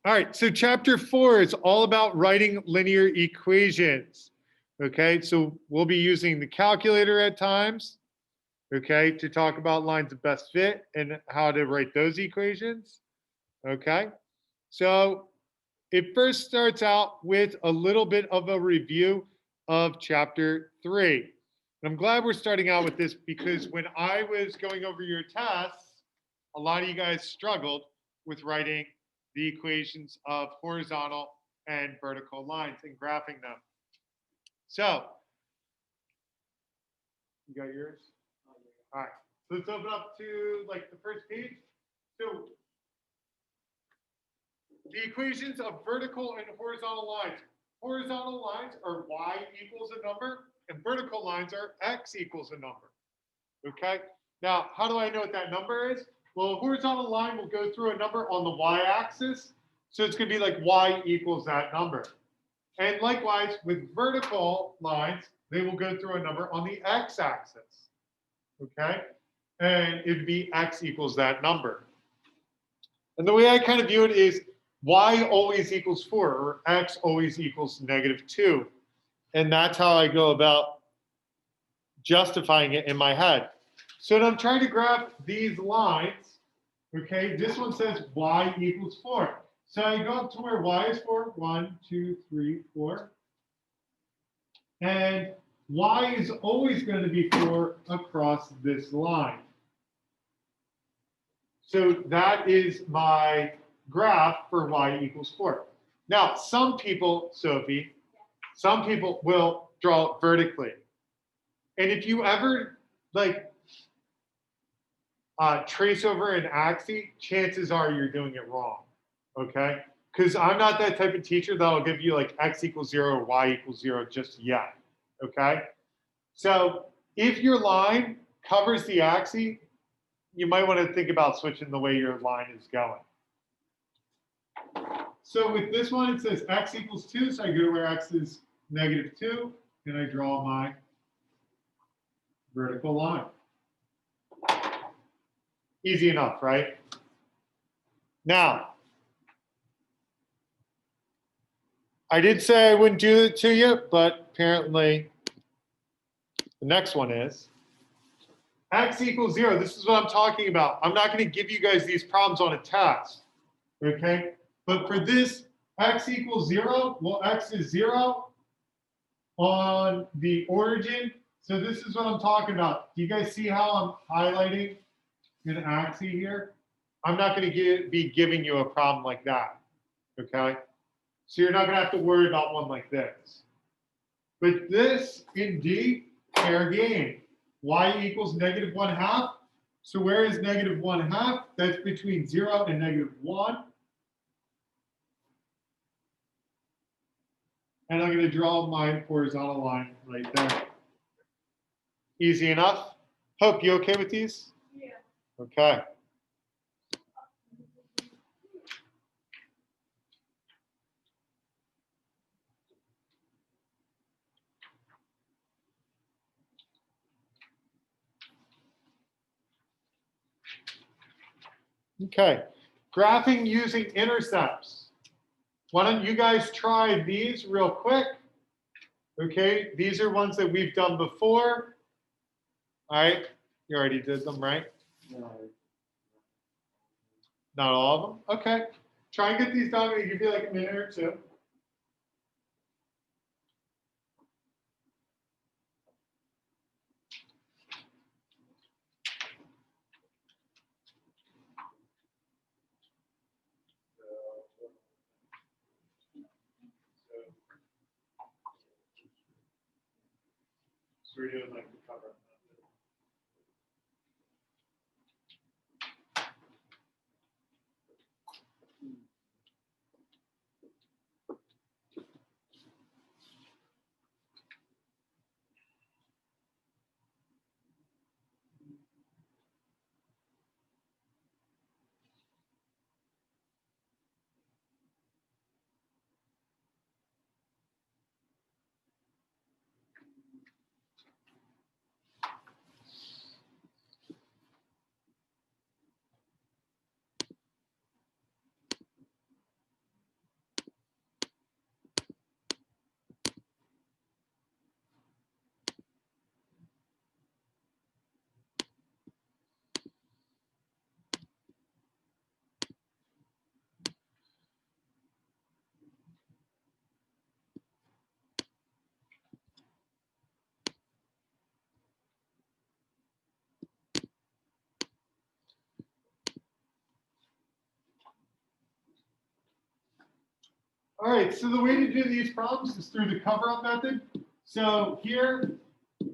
All right, so chapter 4 is all about writing linear equations. Okay, so we'll be using the calculator at times, okay, to talk about lines of best fit and how to write those equations. Okay, so it first starts out with a little bit of a review of chapter 3. And I'm glad we're starting out with this because when I was going over your tests, a lot of you guys struggled with writing the equations of horizontal and vertical lines and graphing them. So, you got yours? All right, so let's open up to like the first page. So, the equations of vertical and horizontal lines. Horizontal lines are y equals a number, and vertical lines are x equals a number. Okay, now how do I know what that number is? Well, a horizontal line will go through a number on the y-axis, so it's going to be like y equals that number. And likewise, with vertical lines, they will go through a number on the x-axis. Okay, and it'd be x equals that number. And the way I kind of view it is y always equals 4, or x always equals -2. And that's how I go about justifying it in my head. So when I'm trying to graph these lines, okay, this one says y equals 4. So I go up to where y is 4, 1, 2, 3, 4. And y is always going to be 4 across this line. So that is my graph for y equals 4. Now, some people, Sophie, some people will draw it vertically. And if you ever like trace over an axis, chances are you're doing it wrong, okay? Because I'm not that type of teacher that'll give you like x equals 0 or y equals 0 just yet, okay? So if your line covers the axis, you might want to think about switching the way your line is going. So with this one, it says x equals 2, so I go to where x is -2, and I draw my vertical line. Easy enough, right? Now, I did say I wouldn't do it to you, but apparently the next one is x equals 0. This is what I'm talking about. I'm not going to give you guys these problems on a test, okay? But for this, x equals 0, well, x is 0 on the origin. So this is what I'm talking about. Do you guys see how I'm highlighting an axis here? I'm not going to be giving you a problem like that, okay? So you're not going to have to worry about one like this. But this, indeed, fair game. Y equals -1/2. So where is -1/2? That's between 0 and -1. And I'm going to draw my horizontal line right there. Easy enough. Hope, you okay with these? Yeah. Okay. Okay. Graphing using intercepts. Why don't you guys try these real quick? Okay, these are ones that we've done before. All right, you already did them, right? No. Not all of them? Okay. Try and get these done. I'm going to give you like a minute or two. So we're doing like the cover. All right, so the way to do these problems is through the cover-up method. So here, all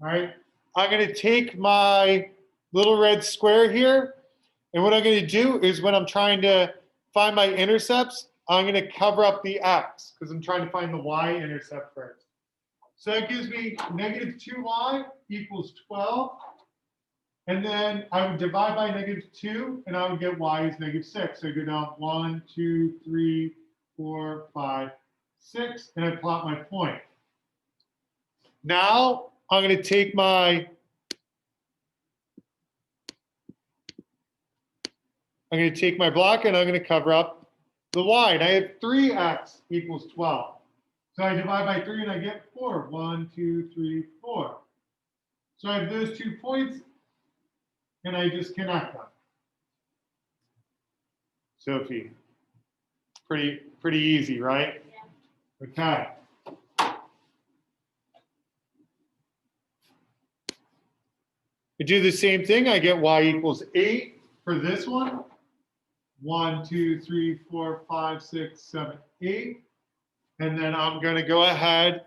right, I'm going to take my little red square here, and what I'm going to do is when I'm trying to find my intercepts, I'm going to cover up the x because I'm trying to find the y-intercept first. So it gives me negative 2y equals 12. And then I would divide by negative 2, and I would get y is negative 6. So I go down 1, 2, 3, 4, 5, 6, and I plot my point. Now I'm going to take my block and I'm going to cover up the y. And I have 3x equals 12. So I divide by 3 and I get 4. 1, 2, 3, 4. So I have those 2 points and I just connect them. Sophie, pretty easy, right? Yeah. Okay. I do the same thing. I get y equals 8 for this one. 1, 2, 3, 4, 5, 6, 7, 8. And then I'm going to go ahead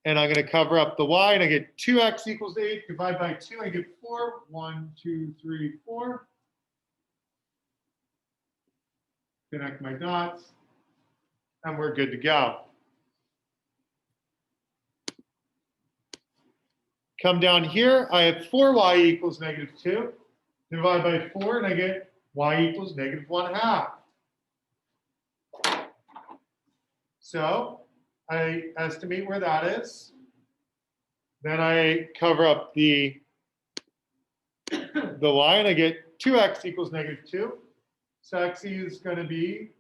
and I'm going to cover up the y, and I get 2x equals 8. Divide by 2, I get 4. 1, 2, 3, 4. Connect my dots, and we're good to go. Come down here, I have 4y equals negative 2. Divide by 4, and I get y equals negative 1/2. So I estimate where that is. Then I cover up the y, and I get 2x equals negative 2. So x is going to be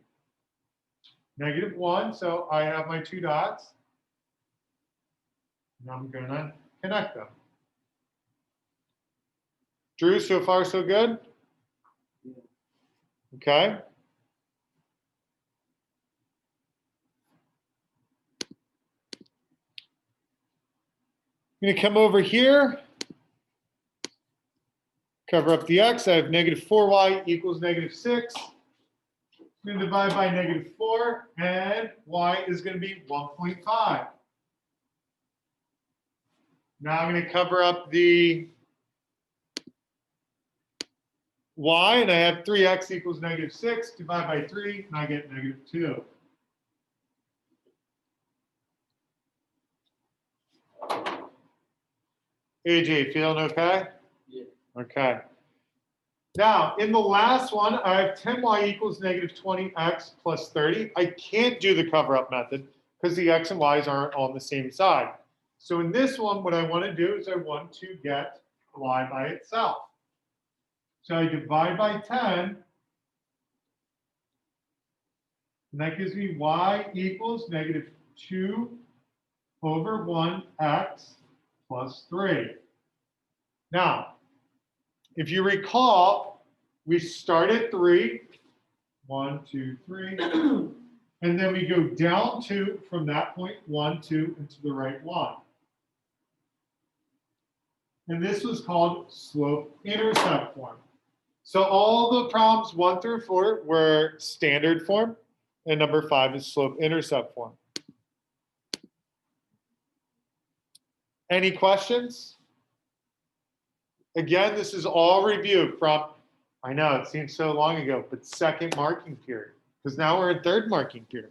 negative 1. So I have my 2 dots. And I'm going to connect them. Drew, so far so good? Okay. I'm going to come over here, cover up the x. I have negative 4y equals negative 6. I'm going to divide by negative 4, and y is going to be 1.5. Now I'm going to cover up the y, and I have 3x equals negative 6. Divide by 3, and I get negative 2. AJ, feeling okay? Yeah. Okay. Now, in the last one, I have 10y equals negative 20x plus 30. I can't do the cover-up method because the x and y's aren't on the same side. So in this one, what I want to do is I want to get y by itself. So I divide by 10, and that gives me y equals negative 2 over 1x plus 3. Now, if you recall, we start at 3, 1, 2, 3, and then we go down 2 from that point, 1, 2, and to the right 1. And this was called slope-intercept form. So all the problems 1 through 4 were standard form, and number 5 is slope-intercept form. Any questions? Again, this is all review from, I know it seems so long ago, but second marking period, because now we're in third marking period.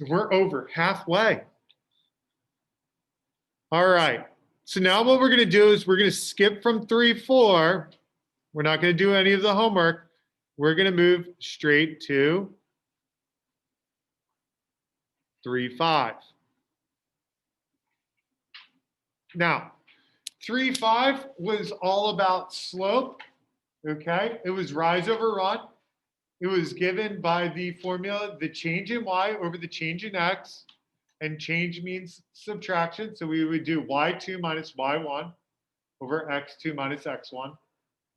We're over halfway. All right. So now what we're going to do is we're going to skip from 3, 4. We're not going to do any of the homework. We're going to move straight to 3, 5. Now, 3, 5 was all about slope, okay? It was rise over run. It was given by the formula, the change in y over the change in x, and change means subtraction. So we would do y2 minus y1 over x2 minus x1,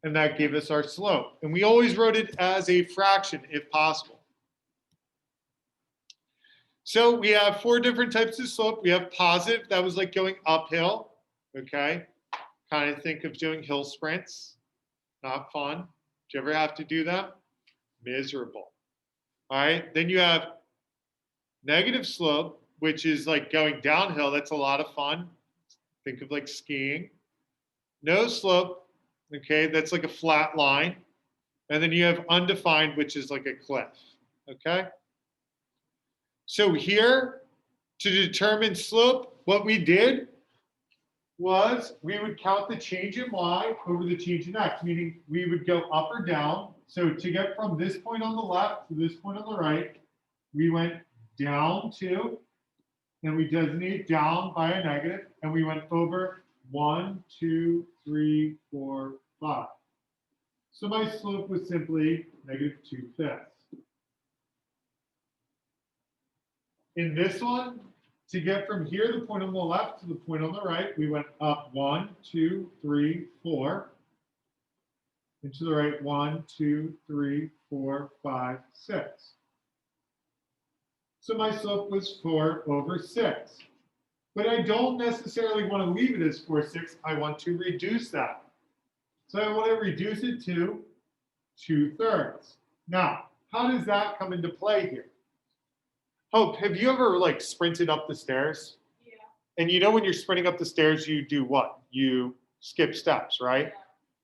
and that gave us our slope. And we always wrote it as a fraction if possible. So we have 4 different types of slope. We have positive, that was like going uphill, okay? Kind of think of doing hill sprints, not fun. Did you ever have to do them? Miserable. All right. Then you have negative slope, which is like going downhill. That's a lot of fun. Think of like skiing. No slope, okay, that's like a flat line. And then you have undefined, which is like a cliff, okay? So here, to determine slope, what we did was we would count the change in y over the change in x, meaning we would go up or down. So to get from this point on the left to this point on the right, we went down 2, and we designate down by a negative, and we went over 1, 2, 3, 4, 5. So my slope was simply negative 2/5. In this one, to get from here, the point on the left, to the point on the right, we went up 1, 2, 3, 4. And to the right, 1, 2, 3, 4, 5, 6. So my slope was 4/6. But I don't necessarily want to leave it as 4/6. I want to reduce that. So I want to reduce it to 2/3. Now, how does that come into play here? Hope, have you ever like sprinted up the stairs? Yeah. And you know when you're sprinting up the stairs, you do what? You skip steps, right?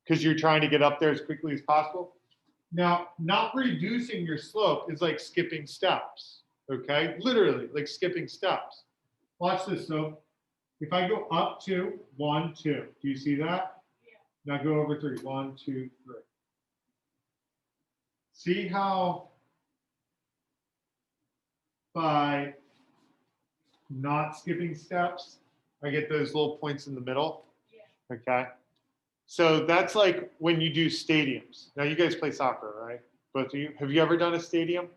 Because you're trying to get up there as quickly as possible. Now, not reducing your slope is like skipping steps, okay? Literally, like skipping steps. Watch this. So if I go up 2, 1, 2, do you see that? Yeah. Now go over 3, 1, 2, 3. See how by not skipping steps, I get those little points in the middle? Yeah. Okay. So that's like when you do stadiums. Now you guys play soccer, right? Both of you. Have you ever done a stadium?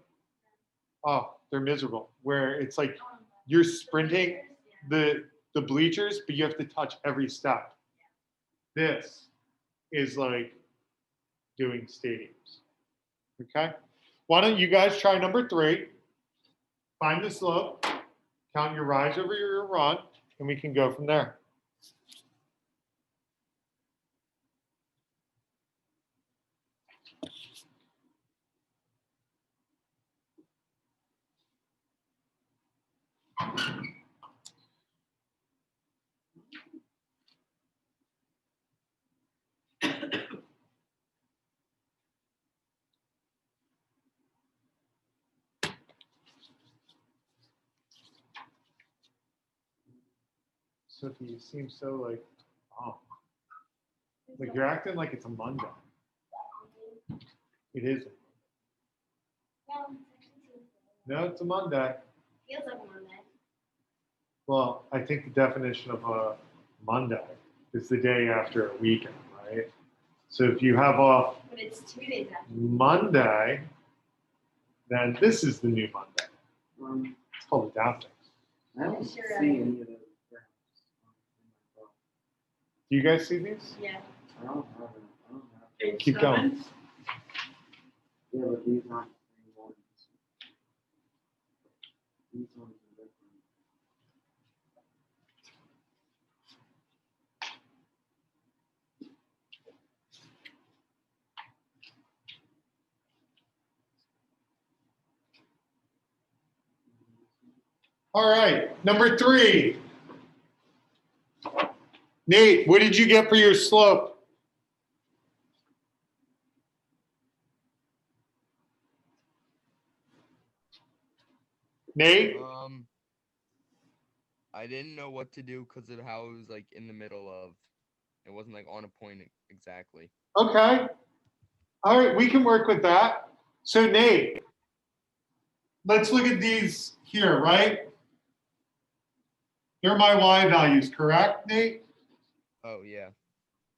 Oh, they're miserable. Where it's like you're sprinting the bleachers, but you have to touch every step. This is like doing stadiums. Okay. Why don't you guys try number 3? Find the slope, count your rise over your run, and we can go from there. Sophie, you seem so like, oh, like you're acting like it's a Monday. It isn't. No, it's a Monday. Feels like Monday. Well, I think the definition of a Monday is the day after a weekend, right? So if you have off But it's 2 days after. Monday, then this is the new Monday. It's called the down day. I don't Sure, see I- any of those graphs. Do you guys see these? Yeah. I don't have it. I don't have it. Keep going. Yeah, but these aren't the same ones. These ones are different. All right, number 3. Nate, what did you get for your slope? Nate? I didn't know what to do because of how it was like in the middle of. It wasn't like on a point exactly. Okay. All right, we can work with that. So Nate, let's look at these here, right? They're my y values, correct, Nate? Oh yeah.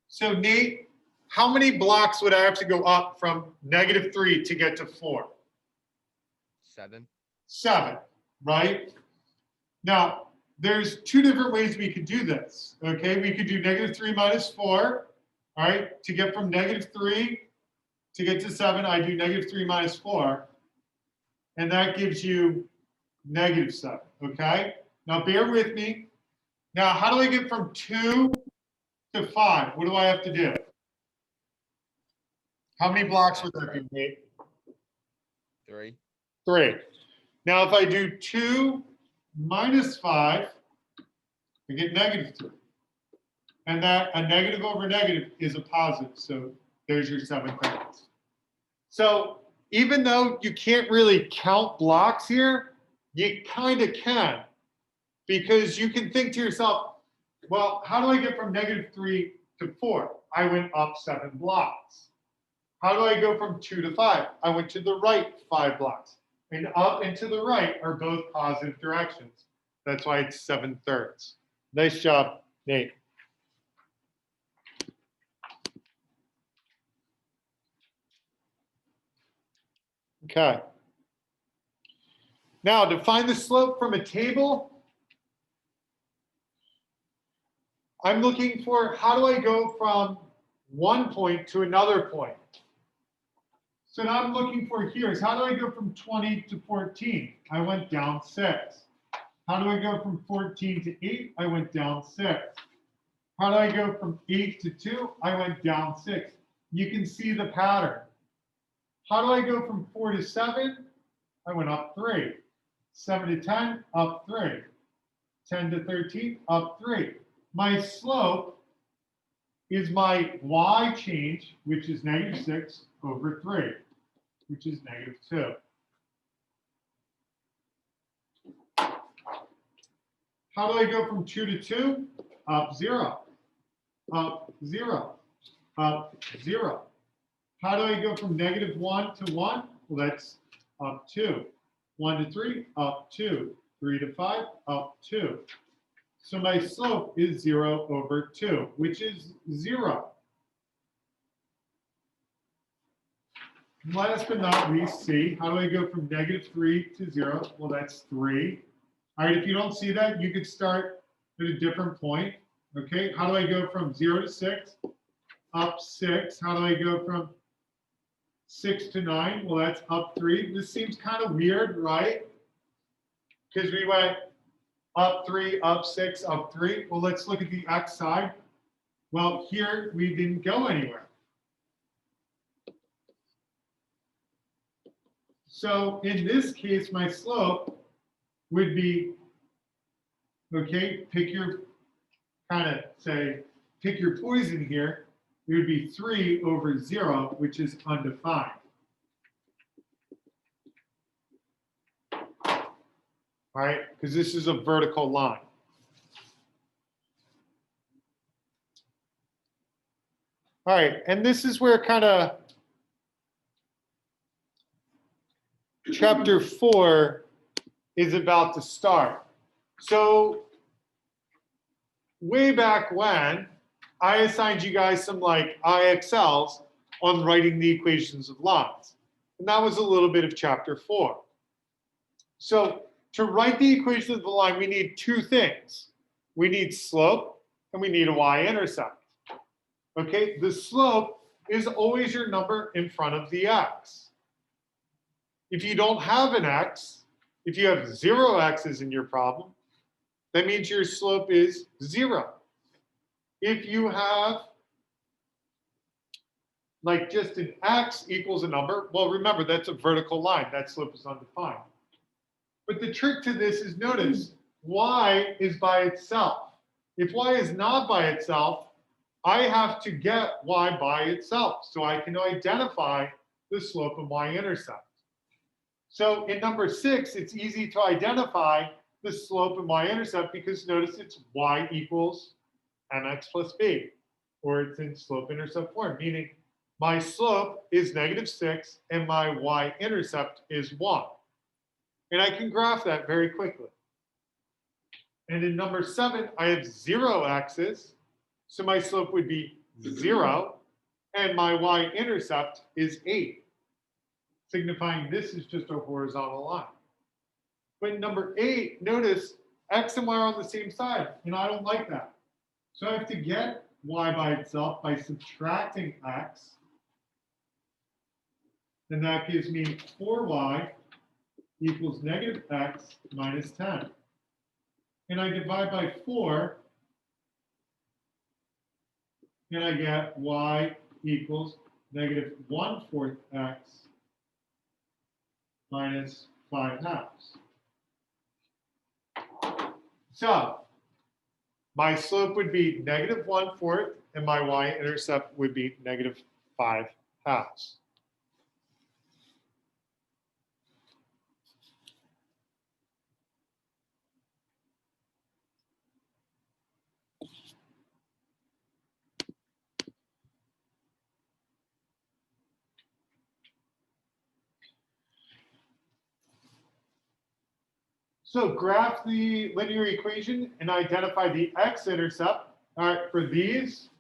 So Nate, how many blocks would I have to go up from -3 to get to 4? 7. 7, right? Now, there's 2 different ways we could do this, okay? We could do -3 minus 4, all right? To get from -3 to get to 7, I do -3 minus 4, and that gives you -7, okay? Now, bear with me. Now, how do I get from 2 to 5? What do I have to do? How many blocks would that be, Nate? 3. 3. Now, if I do 2 minus 5, I get negative 3. And that a negative over negative is a positive. So there's your 7/3. So even though you can't really count blocks here, you kind of can. Because you can think to yourself, well, how do I get from negative 3 to 4? I went up 7 blocks. How do I go from 2 to 5? I went to the right 5 blocks. And up and to the right are both positive directions. That's why it's 7/3. Nice job, Nate. Okay. Now, to find the slope from a table, I'm looking for how do I go from one point to another point? So now I'm looking for here is how do I go from 20 to 14? I went down 6. How do I go from 14 to 8? I went down 6. How do I go from 8 to 2? I went down 6. You can see the pattern. How do I go from 4 to 7? I went up 3. 7 to 10, up 3. 10 to 13, up 3. My slope is my y change, which is negative 6 over 3, which is negative 2. How do I go from 2 to 2? Up 0, up 0, up 0. How do I go from negative 1 to 1? Well, that's up 2. 1 to 3, up 2. 3 to 5, up 2. So my slope is 0 over 2, which is 0. Last but not least, C, how do I go from negative 3 to 0? Well, that's 3. All right, if you don't see that, you could start at a different point. Okay, how do I go from 0 to 6? Up 6. How do I go from 6 to 9? Well, that's up 3. This seems kind of weird, right? Because we went up 3, up 6, up 3. Well, let's look at the x side. Well, here we didn't go anywhere. So in this case, my slope would be, okay, pick your pick your poison here. It would be 3 over 0, which is undefined. All right, because this is a vertical line. All right, and this is where kind of chapter 4 is about to start. So way back when, I assigned you guys some like IXLs on writing the equations of lines. And that was a little bit of chapter 4. So to write the equation of the line, we need two things. We need slope and we need a y-intercept. Okay, the slope is always your number in front of the x. If you don't have an x, if you have 0 x's in your problem, that means your slope is 0. If you have like just an x equals a number, well, remember, that's a vertical line. That slope is undefined. But the trick to this is notice, y is by itself. If y is not by itself, I have to get y by itself so I can identify the slope and y-intercept. So in number 6, it's easy to identify the slope and y-intercept because notice it's y equals mx plus b, or it's in slope-intercept form, meaning my slope is negative 6 and my y-intercept is 1. And I can graph that very quickly. And in number 7, I have 0 x's, so my slope would be 0, and my y-intercept is 8, signifying this is just a horizontal line. But in number 8, notice x and y are on the same side, and I don't like that. So I have to get y by itself by subtracting x, and that gives me 4y equals negative x minus 10. And I divide by 4, and I get y equals negative 1/4 x minus 5 halves. So my slope would be -1/4, and my y-intercept would be -5 halves. So graph the linear equation and identify the x-intercept. All right, for these,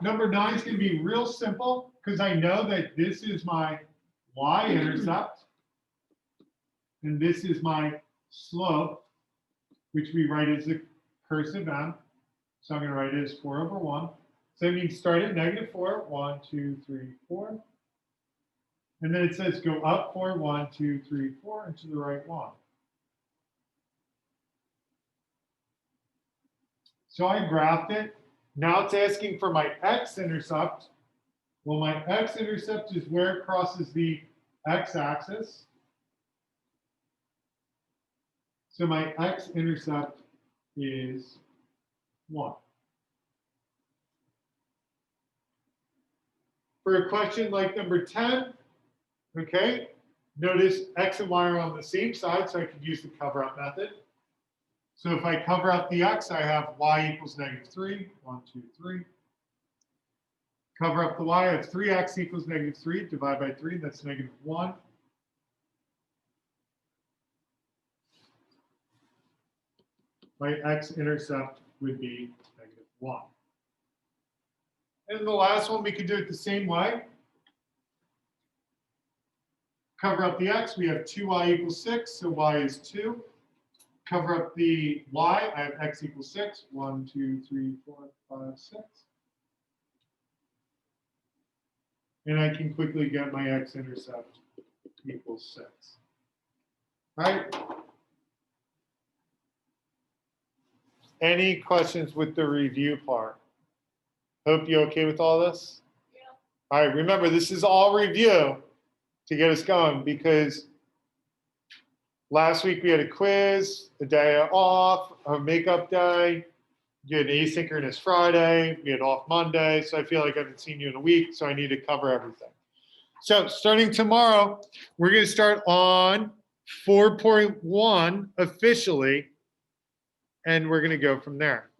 number 9 is going to be real simple because I know that this is my y-intercept and this is my slope, which we write as a cursive m. So I'm going to write it as 4/1. So that means start at -4, 1, 2, 3, 4. And then it says go up 4, 1, 2, 3, 4, and to the right 1. So I graphed it. Now it's asking for my x-intercept. Well, my x-intercept is where it crosses the x-axis. So my x-intercept is 1. For a question like number 10, okay, notice x and y are on the same side, so I could use the cover-up method. So if I cover up the x, I have y equals -3, 1, 2, 3. Cover up the y, I have 3x equals -3, divide by 3, that's -1. My x-intercept would be -1. And the last one, we could do it the same way. Cover up the x, we have 2y equals 6, so y is 2. Cover up the y, I have x equals 6, 1, 2, 3, 4, 5, 6. And I can quickly get my x-intercept equals 6. Right? Any questions with the review part? Hope you're okay with all this? Yeah. All right, remember, this is all review to get us going because last week we had a quiz, a day off, a makeup day. You had an asynchronous Friday. We had off Monday. So I feel like I haven't seen you in a week. So I need to cover everything. So starting tomorrow, we're going to start on 4.1 officially. And we're going to go from there.